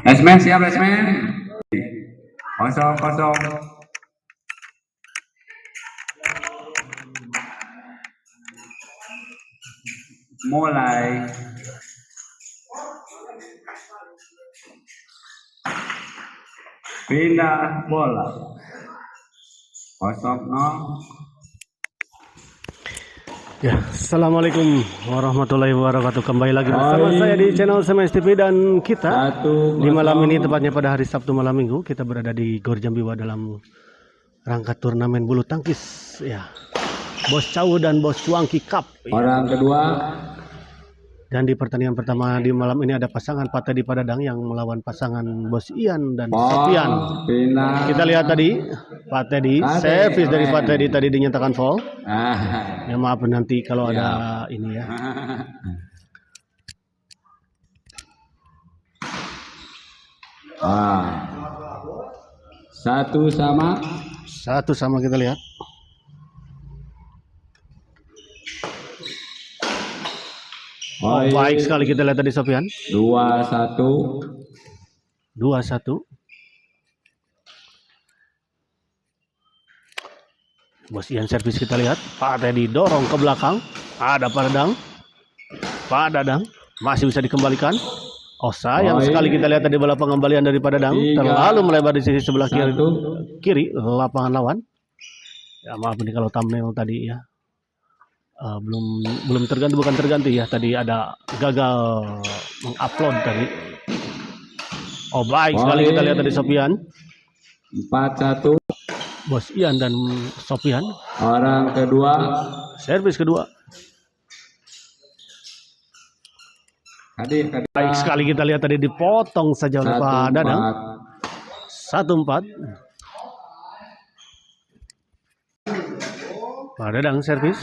Lesmen siap lesmen. Kosong. Mulai. Pindah bola. 0-0. Ya, assalamualaikum warahmatullahi wabarakatuh. Kembali lagi bersama saya di channel Semes TV dan kita di malam ini, tepatnya pada hari Sabtu malam minggu, kita berada di Gor Jambiwa dalam rangka turnamen bulu tangkis. Ya, Bos Cawu dan Bos Cuangki Cup. Orang kedua. Dan di pertandingan pertama di malam ini ada pasangan Pak Teddy Padadang yang melawan pasangan Bos Ian dan Sofian. Kita lihat tadi Pak Teddy, servis dari Pak Teddy tadi dinyatakan foul. Ya maaf nanti kalau ada ini ya. Satu sama kita lihat. Baik sekali kita lihat tadi Sofian. 2-1. Bos Ian servis kita lihat. Pak Teddy dorong ke belakang. Ada Pak Dadang masih bisa dikembalikan. Oh sayang sekali kita lihat tadi bola pengembalian dari Pak Dadang terlalu melebar di sisi sebelah kiri lapangan lawan. Ya maaf ini kalau thumbnail tadi ya. Belum terganti ya, tadi ada gagal mengupload tadi. Oh baik sekali kita lihat tadi Sofian. 4-1. Bos Ian dan Sofian. Orang kedua. Servis kedua. Baik sekali kita lihat tadi dipotong saja oleh Pak Dadang. 1-4. Pak Dadang servis.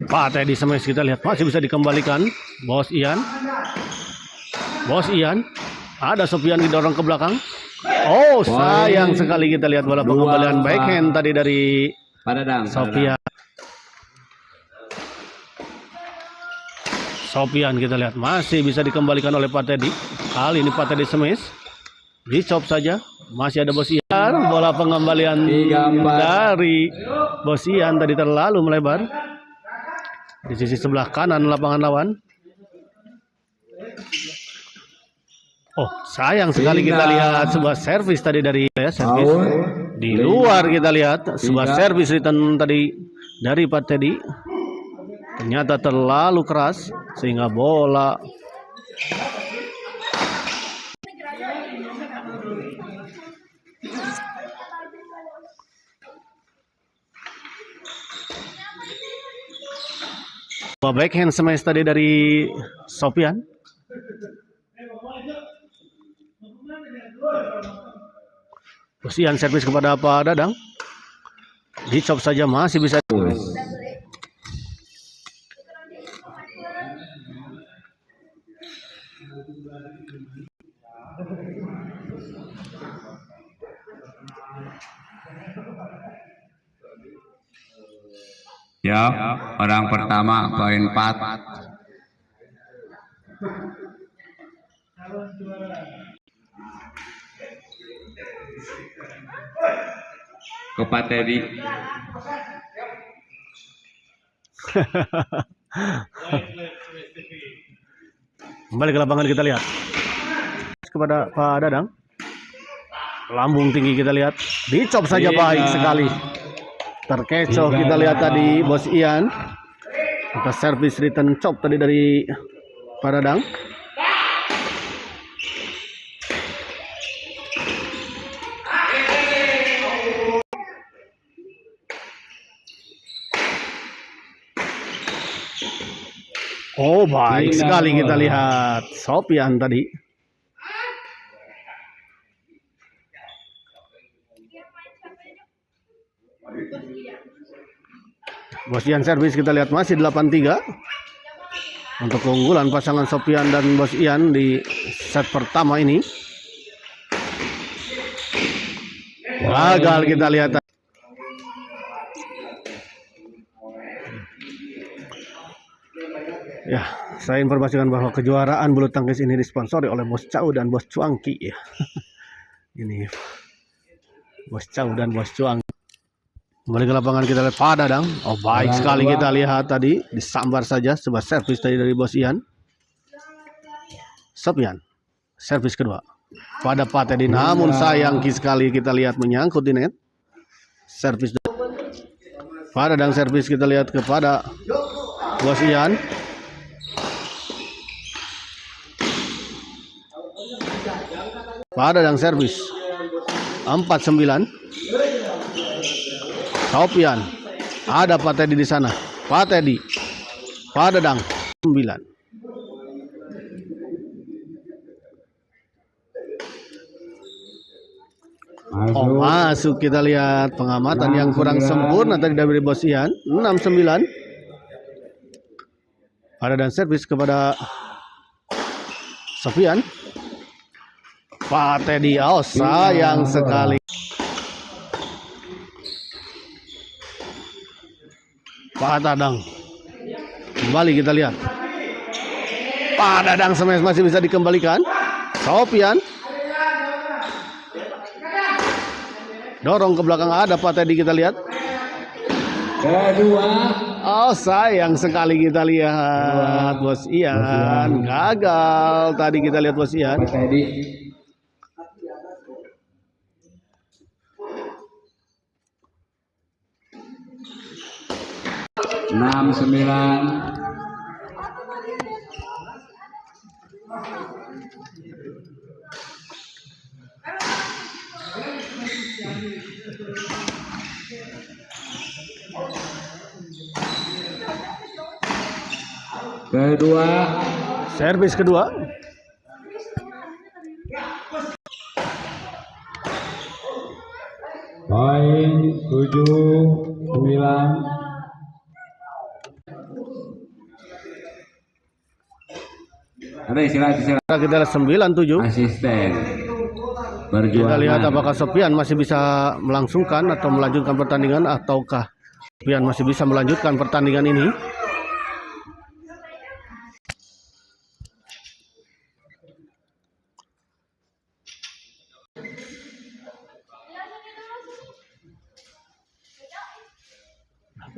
Pak Teddy Semes kita lihat masih bisa dikembalikan. Bos Ian. Ada Sofian didorong ke belakang. Oh sayang sekali kita lihat bola pengembalian backhand tadi dari Sofian. Sofian kita lihat masih bisa dikembalikan oleh Pak Teddy. Kali ini Pak Teddy Semes dicop saja. Masih ada Bos Ian. Bola pengembalian dari Bos Ian tadi terlalu melebar di sisi sebelah kanan lapangan lawan. Oh sayang sekali kita lihat sebuah servis tadi dari servis di luar. Kita lihat sebuah servis return tadi dari Pak Teddy ternyata terlalu keras sehingga bola backhand smash tadi dari Sofian. Bos Ian servis kepada Pak Dadang. Dicop saja masih bisa. Ya, orang pertama poin 4. Ke Pak Teddy. Kembali ke lapangan kita lihat kepada Pak Dadang. Lambung tinggi kita lihat. Dicop saja baik sekali. Terkecoh kita lihat tadi Bos Ian atas servis return chop tadi dari Pak Dadang. Oh baik sekali kita lihat Sofian tadi. Bos Ian servis kita lihat masih 8-3 untuk keunggulan pasangan Sofian dan Bos Ian di set pertama ini. Gagal kita lihat. Ya, saya informasikan bahwa kejuaraan bulu tangkis ini disponsori oleh Bos Chow dan Bos Cuangki ya. Ini Bos Chow dan Bos Cuangki. Kembali ke lapangan kita lihat Pak Dadang. Oh baik sekali kita lihat tadi disambar saja sebuah servis tadi dari Bos Ian. Sopian, servis kedua pada Pak Teddy, namun sayang sekali kita lihat menyangkut di net. Servis Pak Dadang, servis kita lihat kepada Bos Ian. Pak Dadang servis 4-9. Sopian, ada Pak Teddy di sana. Pak Teddy, Pak Dadang 9. Oh, masuk kita lihat pengamatan yang kurang sempurna tadi dari Bos Ian. 6-9. Ada dan servis kepada Sofian. Pak Teddy, oh sayang sekali. Pak Dadang. Kembali kita lihat. Pak Dadang smash masih bisa dikembalikan. Sofian. Dorong ke belakang, ada Pak Teddy kita lihat. Kedua. Oh sayang sekali kita lihat Bos Ian. Gagal tadi kita lihat Bos Ian. Pak Teddy. Enam 9. Kedua, servis kedua. poin 7-9. Ada istirahat. Kita lihat 9-7. Asisten berjuang. Kita lihat apakah Sofian masih bisa melangsungkan atau melanjutkan pertandingan, ataukah Sofian masih bisa melanjutkan pertandingan ini.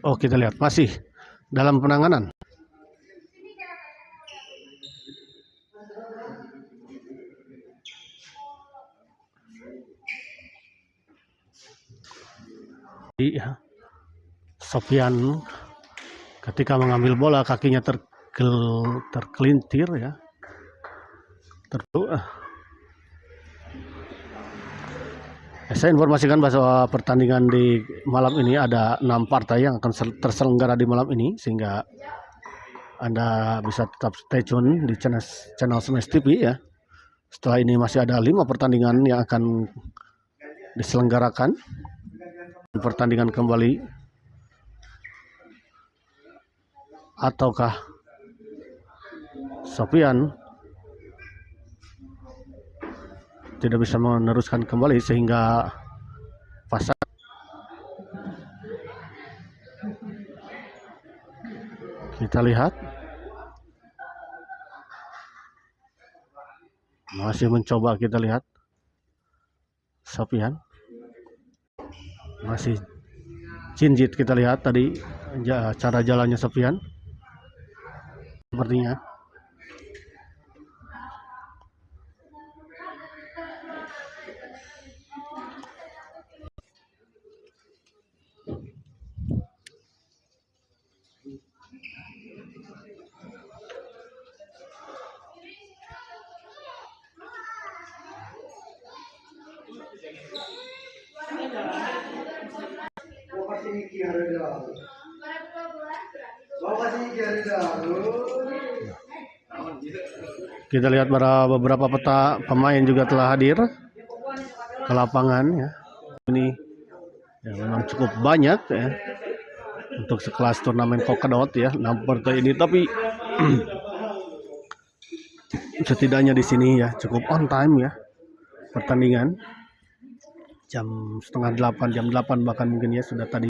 Oh, kita lihat masih dalam penanganan. Sofian ketika mengambil bola kakinya terkelintir ya. Saya informasikan bahwa pertandingan di malam ini ada 6 partai yang akan terselenggara di malam ini, sehingga Anda bisa tetap stay tune di channel Smash TV ya. Setelah ini masih ada 5 pertandingan yang akan diselenggarakan. Pertandingan kembali ataukah Sofian tidak bisa meneruskan kembali sehingga pasang. Kita lihat masih mencoba, kita lihat Sofian masih jinjit, kita lihat tadi cara jalannya Sofian sepertinya. Kita lihat beberapa pemain juga telah hadir ke lapangan ya. Ini ya, memang cukup banyak ya untuk sekelas turnamen Polkadot ya, 6 partai ini, tapi setidaknya di sini ya cukup on time ya pertandingan. Jam setengah 8, jam 8 bahkan mungkin ya sudah tadi.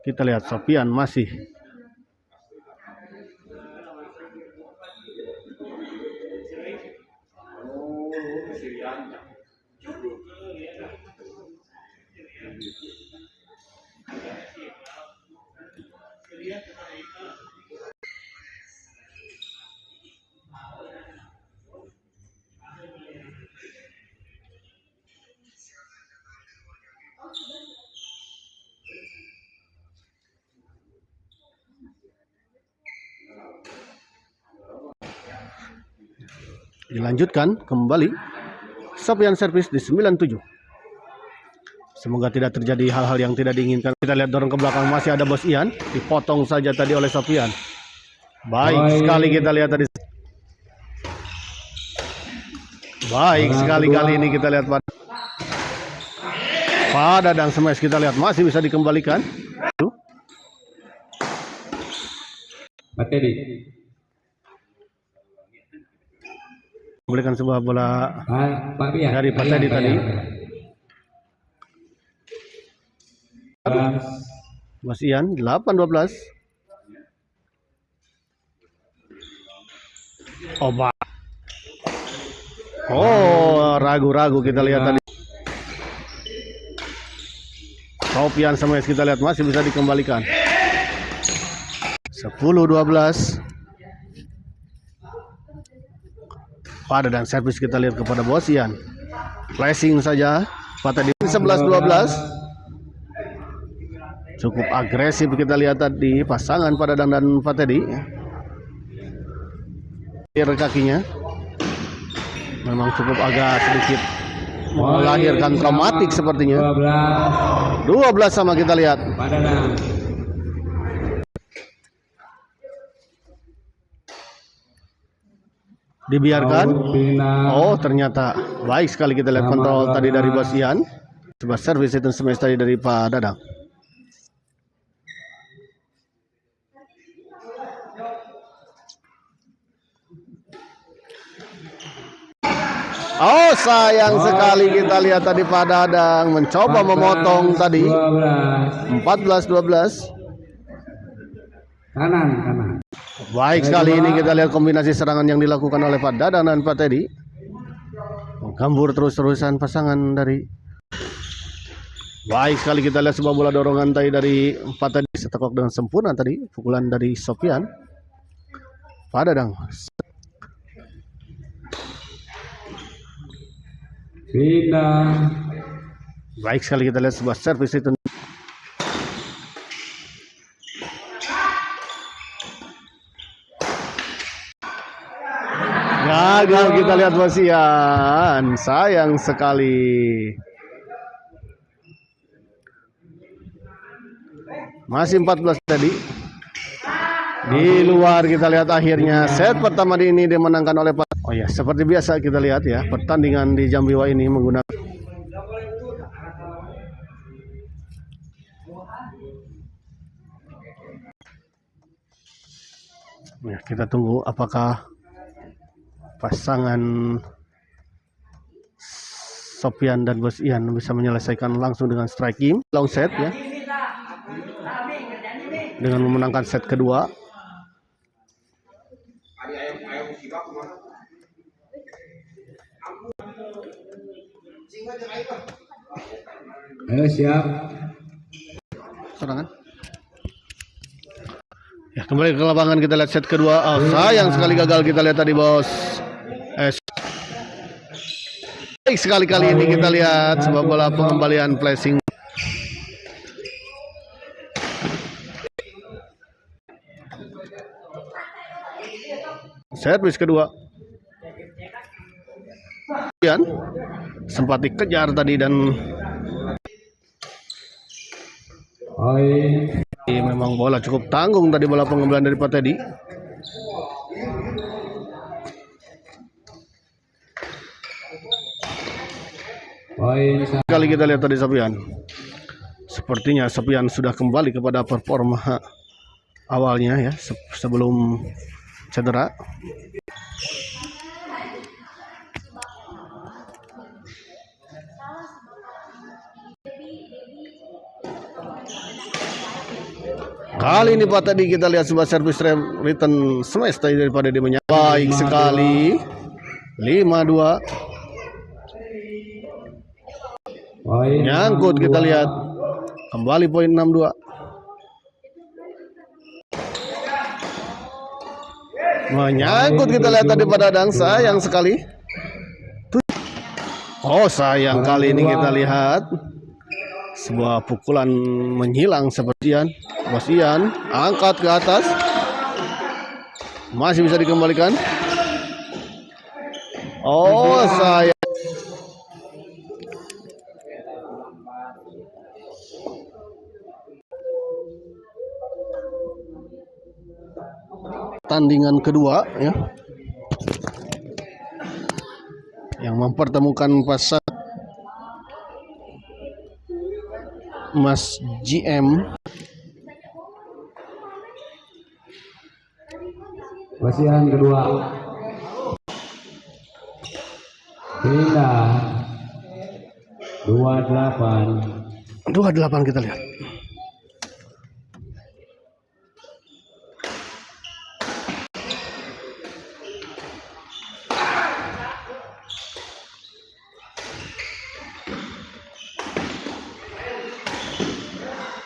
Kita lihat Sofian masih Dilanjutkan kembali Sofian servis di 97. Semoga tidak terjadi hal-hal yang tidak diinginkan. Kita lihat dorong ke belakang, masih ada Bos Ian. Dipotong saja tadi oleh Sofian. Baik sekali kita lihat tadi. Baik sekali kali ini kita lihat pada dan smash kita lihat masih bisa dikembalikan. Pak Teddy. Memberikan sebuah bola Pak Bian. dari Pak Teddy tadi. Mas Ian 8-12. Ragu-ragu kita lihat tadi. Sofian smash kita lihat masih bisa dikembalikan. 10-12. Pada dan servis kita lihat kepada Bos Ian. Flashing saja. Pada di 11-12. Cukup agresif kita lihat tadi pasangan pada dan Pak Teddy. Kakinya memang cukup agak sedikit melahirkan traumatik sepertinya. 12 sama kita lihat. Dibiarkan. Oh, ternyata baik sekali kita lihat kontrol tadi dari Bos Ian. Sebuah servis itu smash tadi dari Pak Dadang. Oh, sayang sekali kita lihat tadi Pak Dadang mencoba memotong tadi. 14-12. Kanan. Baik sekali ini kita lihat kombinasi serangan yang dilakukan oleh Pak Dadang dan Pak Teddy. Menggambur terus-terusan pasangan dari. Baik sekali kita lihat sebuah bola dorongan tadi dari Pak Teddy, setekok dengan sempurna tadi pukulan dari Sofian. Pak Dadang. Baik sekali kita lihat sebuah servis itu. Gagal kita lihat Bos Ian. Sayang sekali. Masih 14 tadi. Di luar kita lihat akhirnya set pertama ini dimenangkan oleh Pak. Oh ya, seperti biasa kita lihat ya, pertandingan di Jambiwa ini menggunakan. Ya, kita tunggu apakah pasangan Sofian dan Bos Ian bisa menyelesaikan langsung dengan striking long set ya, dengan memenangkan set kedua. Ayo siap. Serangan. Ya, kembali ke lapangan kita lihat set kedua. Oh, sayang sekali gagal kita lihat tadi Bos. Baik sekali kali ini kita lihat sebuah bola pengembalian flashing. Servis kedua. Ian sempat dikejar tadi dan memang bola cukup tanggung tadi bola pengembalian dari Pak Teddy. Kali kita lihat tadi Sofian. Sepertinya Sofian sudah kembali kepada performa awalnya ya sebelum cedera. Kali ini Pak tadi kita lihat sebuah servis return smash tadi daripada dia menyambut. Baik sekali. 5-2. Nyangkut kita lihat. Kembali poin 6-2. Menyangkut kita lihat tadi pada Dadang, sayang sekali. Oh, sayang kali ini kita lihat sebuah pukulan menghilang sepertian. Bos Ian angkat ke atas. Masih bisa dikembalikan. Oh, saya tandingan kedua ya, yang mempertemukan pasangan Mas GM Bosian kedua. Pindah 28. 28 kita lihat.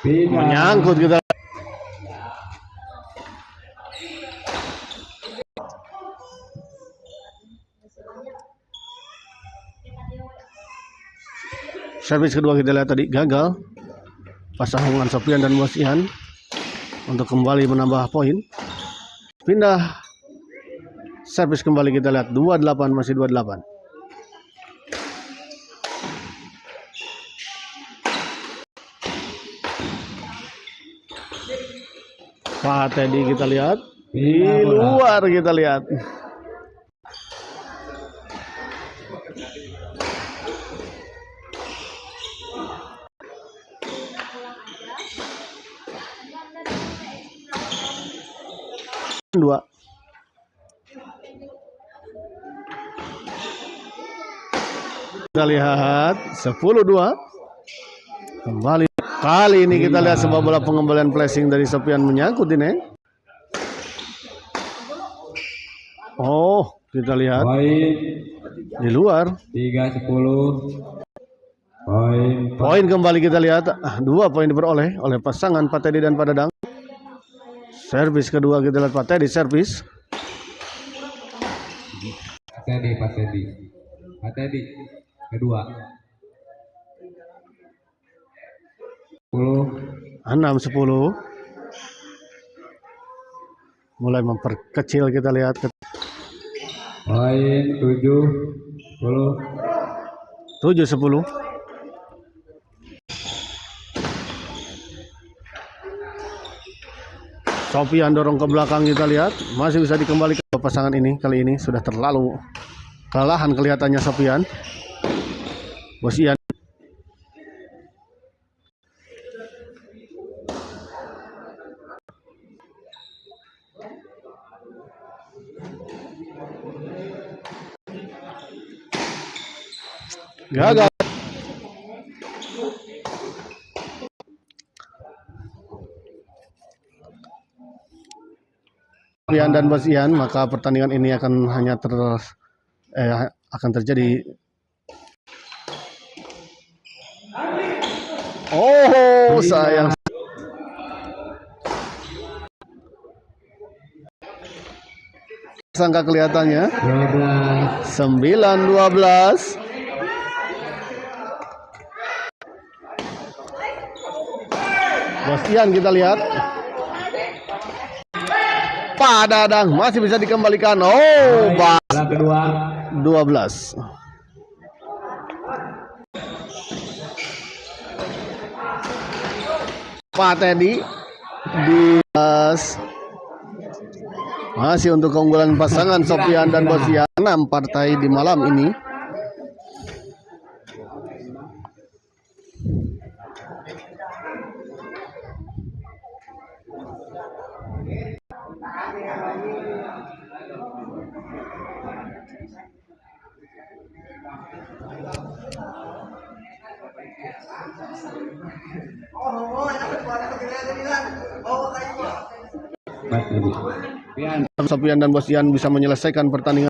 Pindah. Menyangkut kita. Servis kedua kita lihat tadi gagal. Pasangan Sofian dan Bosian untuk kembali menambah poin. Pindah. Servis kembali kita lihat 28, masih 28. Pak Teddy kita lihat. Di luar kita lihat. Dua. Kita lihat 10-2. Kembali. Kali ini kita lihat sebuah bola pengembalian flashing dari Sofian menyangkut ini. Oh, kita lihat Poin di luar. 3-10. Poin kembali kita lihat. 2 poin diperoleh oleh pasangan Pak Teddy dan Pak Dadang. Servis kedua kita lihat Pak Teddy servis. Pak Teddy kedua. 6-10. Mulai memperkecil kita lihat. Poin 7-10. Sofian dorong ke belakang kita lihat. Masih bisa dikembalikan ke pasangan ini. Kali ini sudah terlalu kelelahan kelihatannya Sofian. Bosian. Gagal. Sofian dan Bosian, maka pertandingan ini akan hanya akan terjadi. Oh, sayang. Sangka kelihatannya 9-12. Bosian kita lihat. Pak Dadang masih bisa dikembalikan. Oh, kedua 12. Pak Teddy di masih untuk keunggulan pasangan Sofian dan Bosian 6 partai di malam ini. Sofian dan Bosian bisa menyelesaikan pertandingan